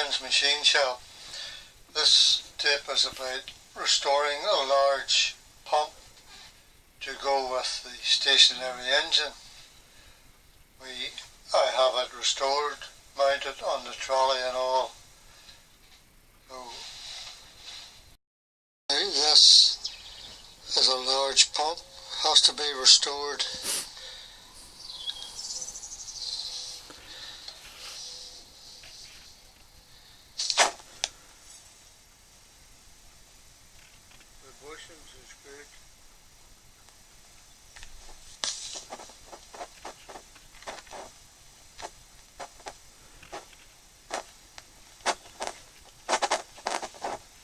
Friends Machine Shop. This tip is about restoring a large pump to go with the stationary engine. I have it restored, mounted on the trolley and all. So this is a large pump, has to be restored. The bushings is good.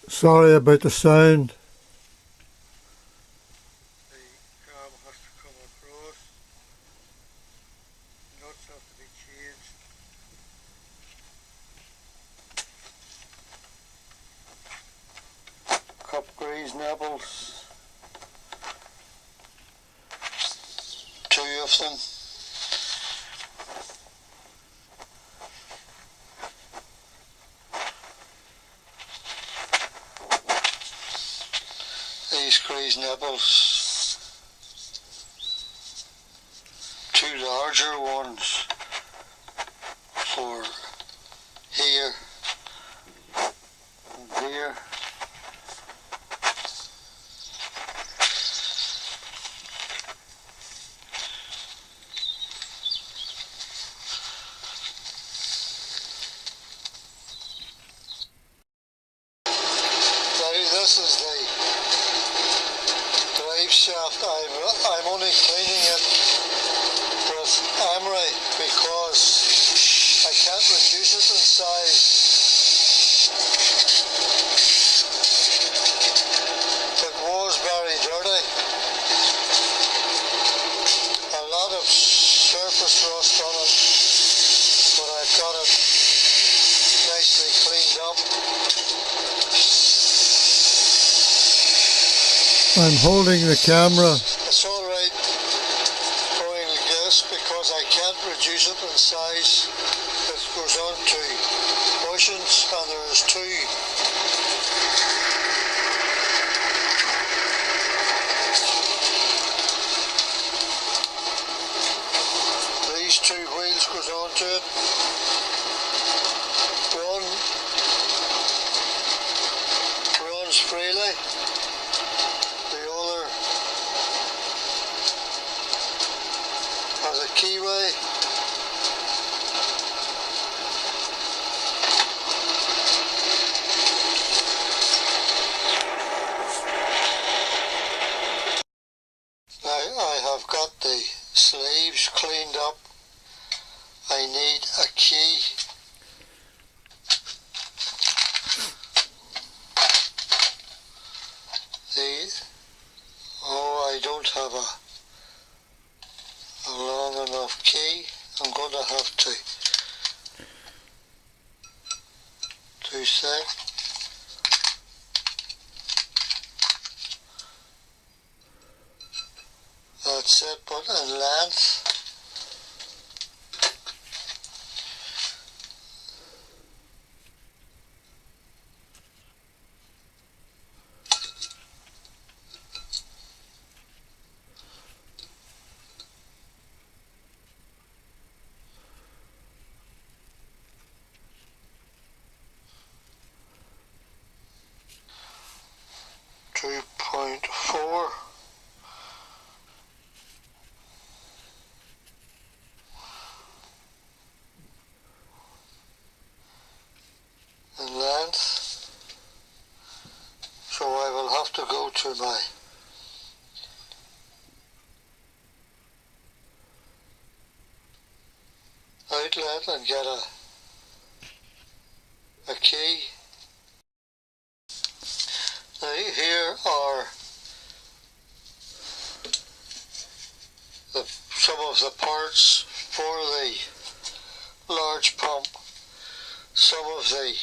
Sorry about the sound. The cab has to come across. Nuts have to be changed. Cup grease nipples. 2 of them. These grease nipples, 2 larger ones for here and there. This is the drive shaft. I'm only cleaning it with emery because I can't reduce it in size. It was very dirty. A lot of surface rust on it, but I've got it nicely cleaned up. I'm holding the camera. It's alright going like this because I can't reduce it in size. It goes on to bushings and there's 2. These 2 wheels goes on to it. One runs freely. Has a keyway. Now I have got the sleeves cleaned up. I need a key. I don't have a long enough key. I'm going to have to do so. That's it, but in length. .4 in length, so I will have to go to my outlet and get a key. Now here are some of the parts for the large pump. Some of the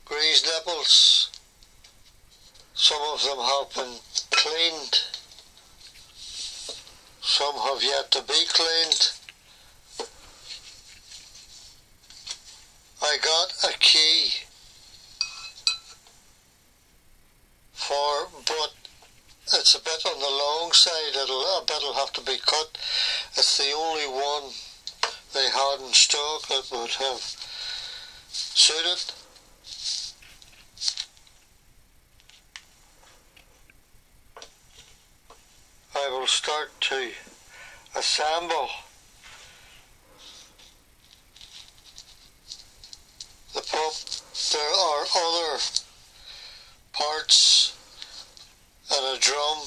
grease nipples, some of them have been cleaned, some have yet to be cleaned. I got a key for, but it's a bit on the long side. A bit will have to be cut. It's the only one they had in stock that would have suited. I will start to assemble the pump. There are other parts and a drum.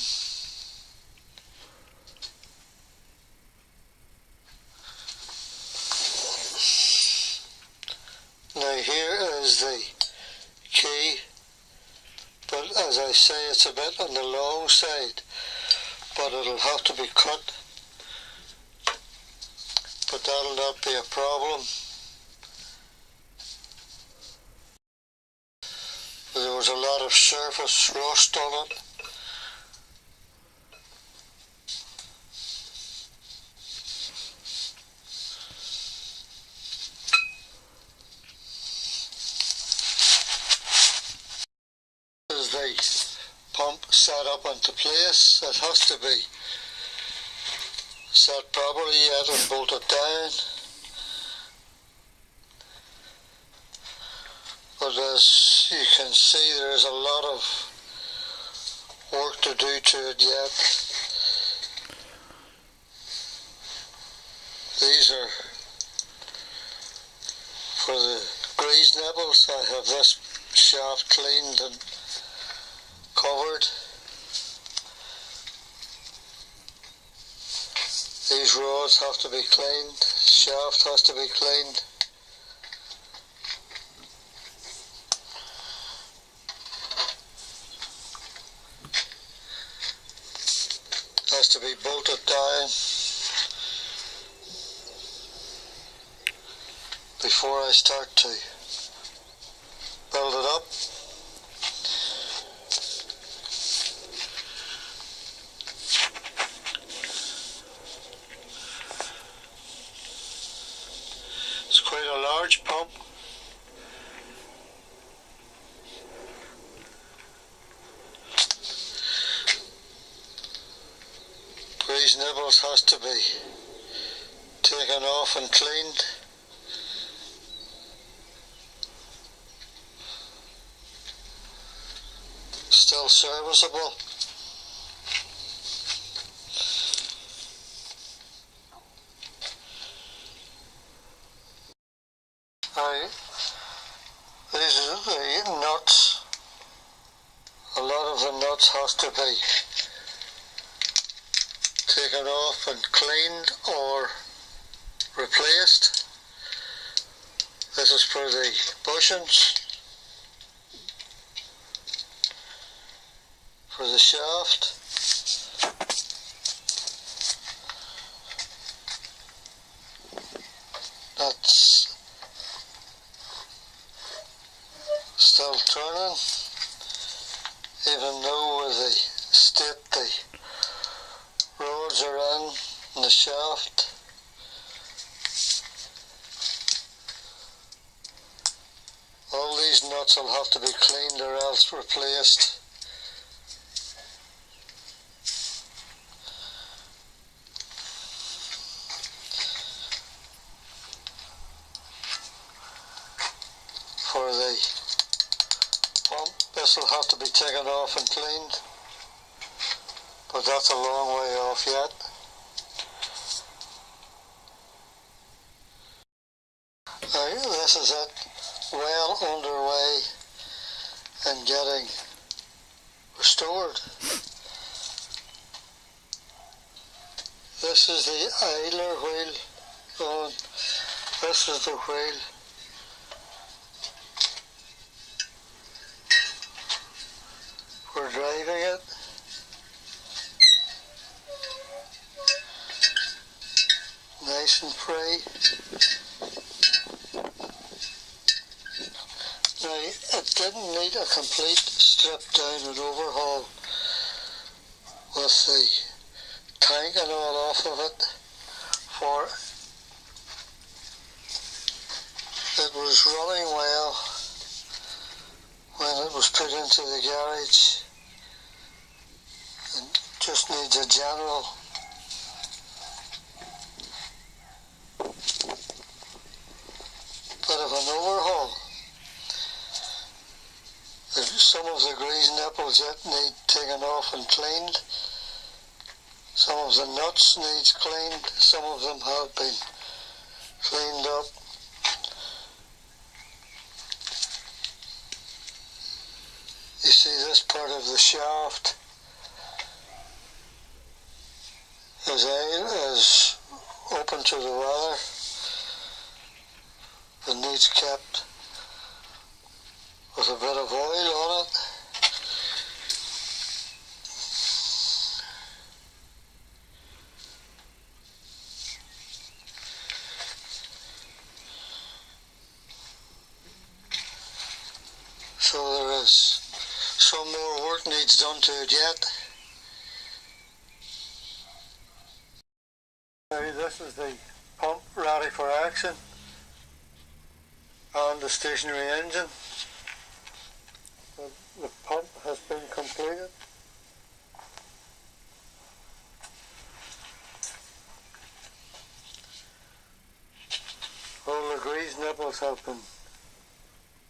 Now here is the key, but as I say, it's a bit on the long side, but it'll have to be cut, but that'll not be a problem. There was a lot of surface rust on it. As the pump set up into place, it has to be set properly yet and bolted down. But as you can see, there is a lot of work to do to it yet. These are for the grease nipples. I have this shaft cleaned and covered. These rods have to be cleaned. Shaft has to be cleaned. Has to be bolted down before I start to build it up. It's quite a large pump. Grease nibbles has to be taken off and cleaned. Still serviceable. These are the nuts. A lot of the nuts has to be taken off and cleaned or replaced. This is for the bushings, for the shaft. That's still turning, even though with the state the rods are in the shaft. All these nuts will have to be cleaned or else replaced. For the pump, this will have to be taken off and cleaned, but that's a long way off yet. This is it, well underway and getting restored. This is the idler wheel going, this is the wheel. We're driving it. Nice and free. Now, it didn't need a complete strip down and overhaul with the tank and all off of it, for it was running well when it was put into the garage. It just needs a general bit of an overhaul. Some of the grease nipples yet need taken off and cleaned. Some of the nuts needs cleaned. Some of them have been cleaned up. You see this part of the shaft is open to the weather. It needs kept with a bit of oil on it. So there is some more work needs done to it yet. This is the pump ready for action and the stationary engine. The pump has been completed. All the grease nipples have been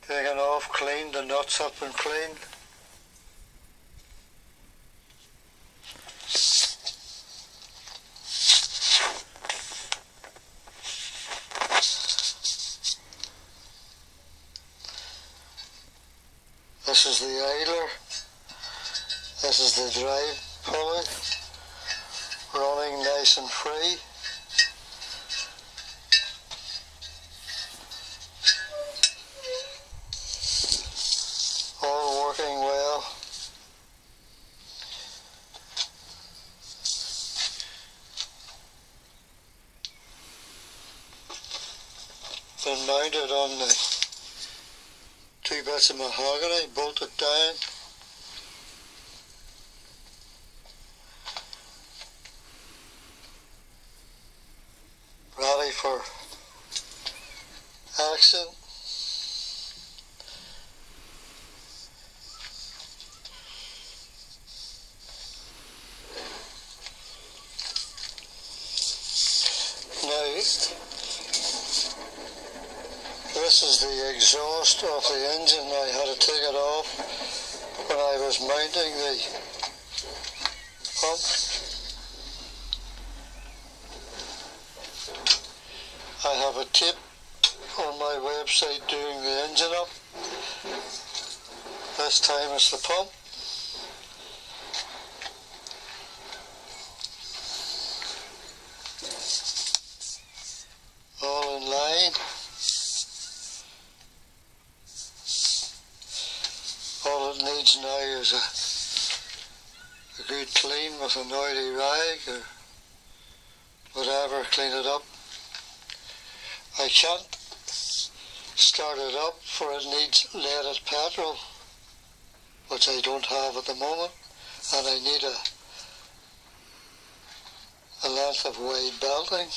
taken off, cleaned, the nuts have been cleaned. This is the idler. This is the drive pulley, running nice and free. All working well. Been mounted on the two bits of mahogany, bolted down. Ready for action. Now, this is the exhaust of the engine. I had to take it off when I was mounting the pump. I have a tip on my website doing the engine up. This time it's the pump. All in line. All it needs now is a good clean with an oily rag or whatever, clean it up. I can't start it up for it needs leaded petrol, which I don't have at the moment, and I need a length of wide belting.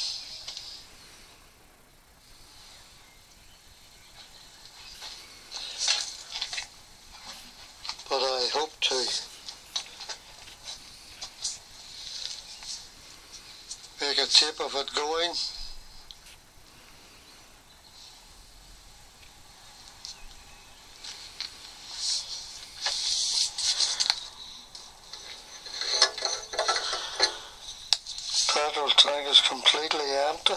But I hope to make a tip of it going. Petrol tank is completely empty.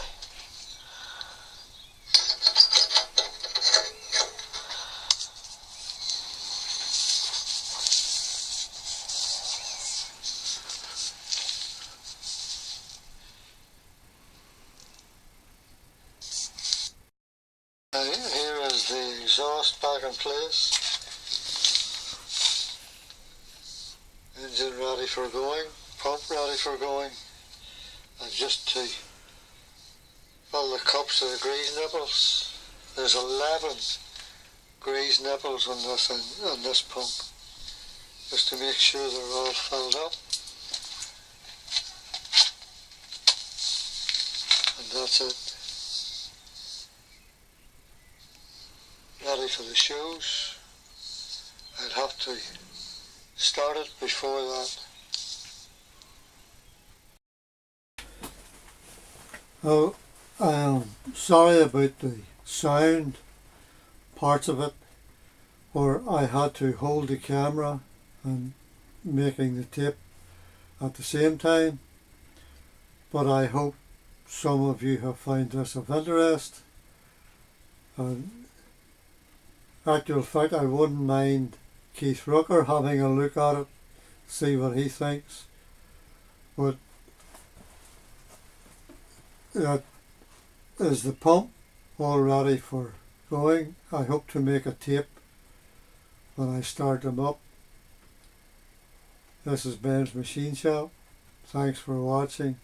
Here is the exhaust back in place. Engine ready for going, pump ready for going, and just to fill the cups of the grease nipples. There's 11 grease nipples on this pump, just to make sure they're all filled up. And that's it. ready for the shows. I'd have to start it before that. Oh, I'm sorry about the sound parts of it where I had to hold the camera and making the tape at the same time, but I hope some of you have found this of interest. And actual fact, I wouldn't mind Keith Rooker having a look at it, see what he thinks. But that is the pump all ready for going. I hope to make a tape when I start them up. This is Ben's Machine Shop. Thanks for watching.